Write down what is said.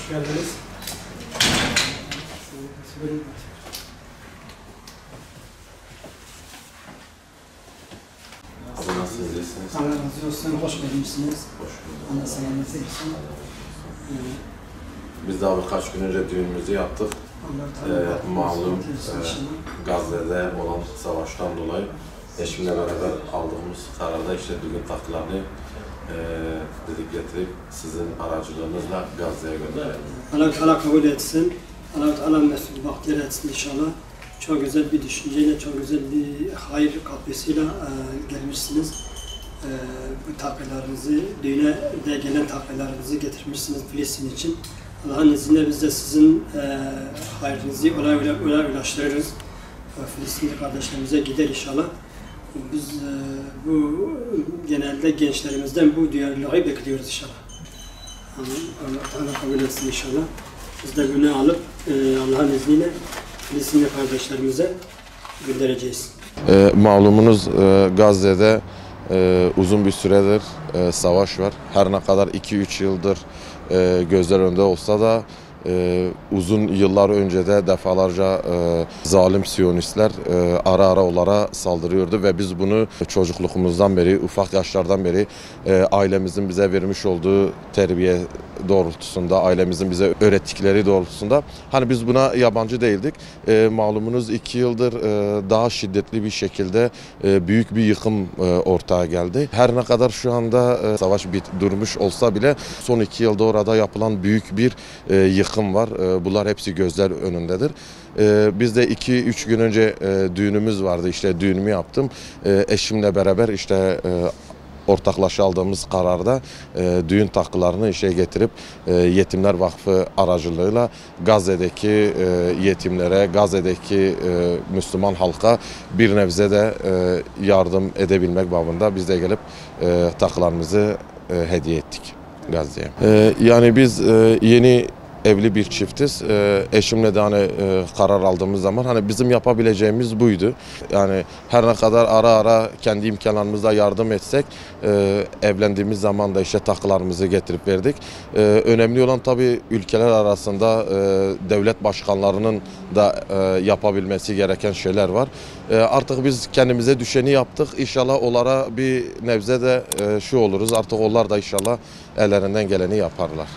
hoş geldiniz. Nasılsınız, iyisiniz? Allah razı olsun, hoş gelmişsiniz. Hoş bulduk. Allah selametinizi etsin. Biz daha birkaç gün önce düğünümüzü yaptık. Malum Gazze'de olan savaştan dolayı eşimle beraber aldığımız kararda işte düğün takılarını dedik getirip sizin aracılığınızla Gazze'ye gönderelim. Allah kabul etsin. Allah mesul bahtiyar etsin inşallah. Çok güzel bir düşünceyle, çok güzel bir hayır kapısıyla gelmişsiniz. Bu takılarınızı, düğüne de gelen takılarınızı getirmişsiniz Filistin için. Allah'ın izniyle biz de sizin hayrınızı ona ulaştırırız. Filistinli kardeşlerimize gider inşallah. Biz bu genelde gençlerimizden bu duyarlılığı bekliyoruz inşallah. Allah kabul etsin inşallah. Biz de bunu alıp Allah'ın izniyle Filistinli kardeşlerimize göndereceğiz. Malumunuz Gazze'de uzun bir süredir savaş var. Her ne kadar 2-3 yıldır gözler önünde olsa da uzun yıllar önce de defalarca zalim Siyonistler ara ara onlara saldırıyordu ve biz bunu çocukluğumuzdan beri, ufak yaşlardan beri ailemizin bize vermiş olduğu terbiye doğrultusunda, ailemizin bize öğrettikleri doğrultusunda hani biz buna yabancı değildik. Malumunuz 2 yıldır daha şiddetli bir şekilde büyük bir yıkım ortaya geldi. Her ne kadar şu anda savaş durmuş olsa bile son 2 yılda orada yapılan büyük bir yıkım var. Bunlar hepsi gözler önündedir. Biz de 2-3 gün önce düğünümüz vardı. İşte düğünümü yaptım. Eşimle beraber işte ortaklaşa aldığımız kararda düğün takılarını getirip Yetimler Vakfı aracılığıyla Gazze'deki yetimlere, Gazze'deki Müslüman halka bir nebze de yardım edebilmek babında biz de gelip takılarımızı hediye ettik Gazze'ye. Yani biz yeni evli bir çiftiz. Eşimle de hani karar aldığımız zaman hani bizim yapabileceğimiz buydu. Yani her ne kadar ara ara kendi imkanlarımızla yardım etsek evlendiğimiz zaman da işte takılarımızı getirip verdik. Önemli olan tabii ülkeler arasında devlet başkanlarının da yapabilmesi gereken şeyler var. Artık biz kendimize düşeni yaptık. İnşallah onlara bir nebze de şu oluruz. Artık onlar da inşallah ellerinden geleni yaparlar.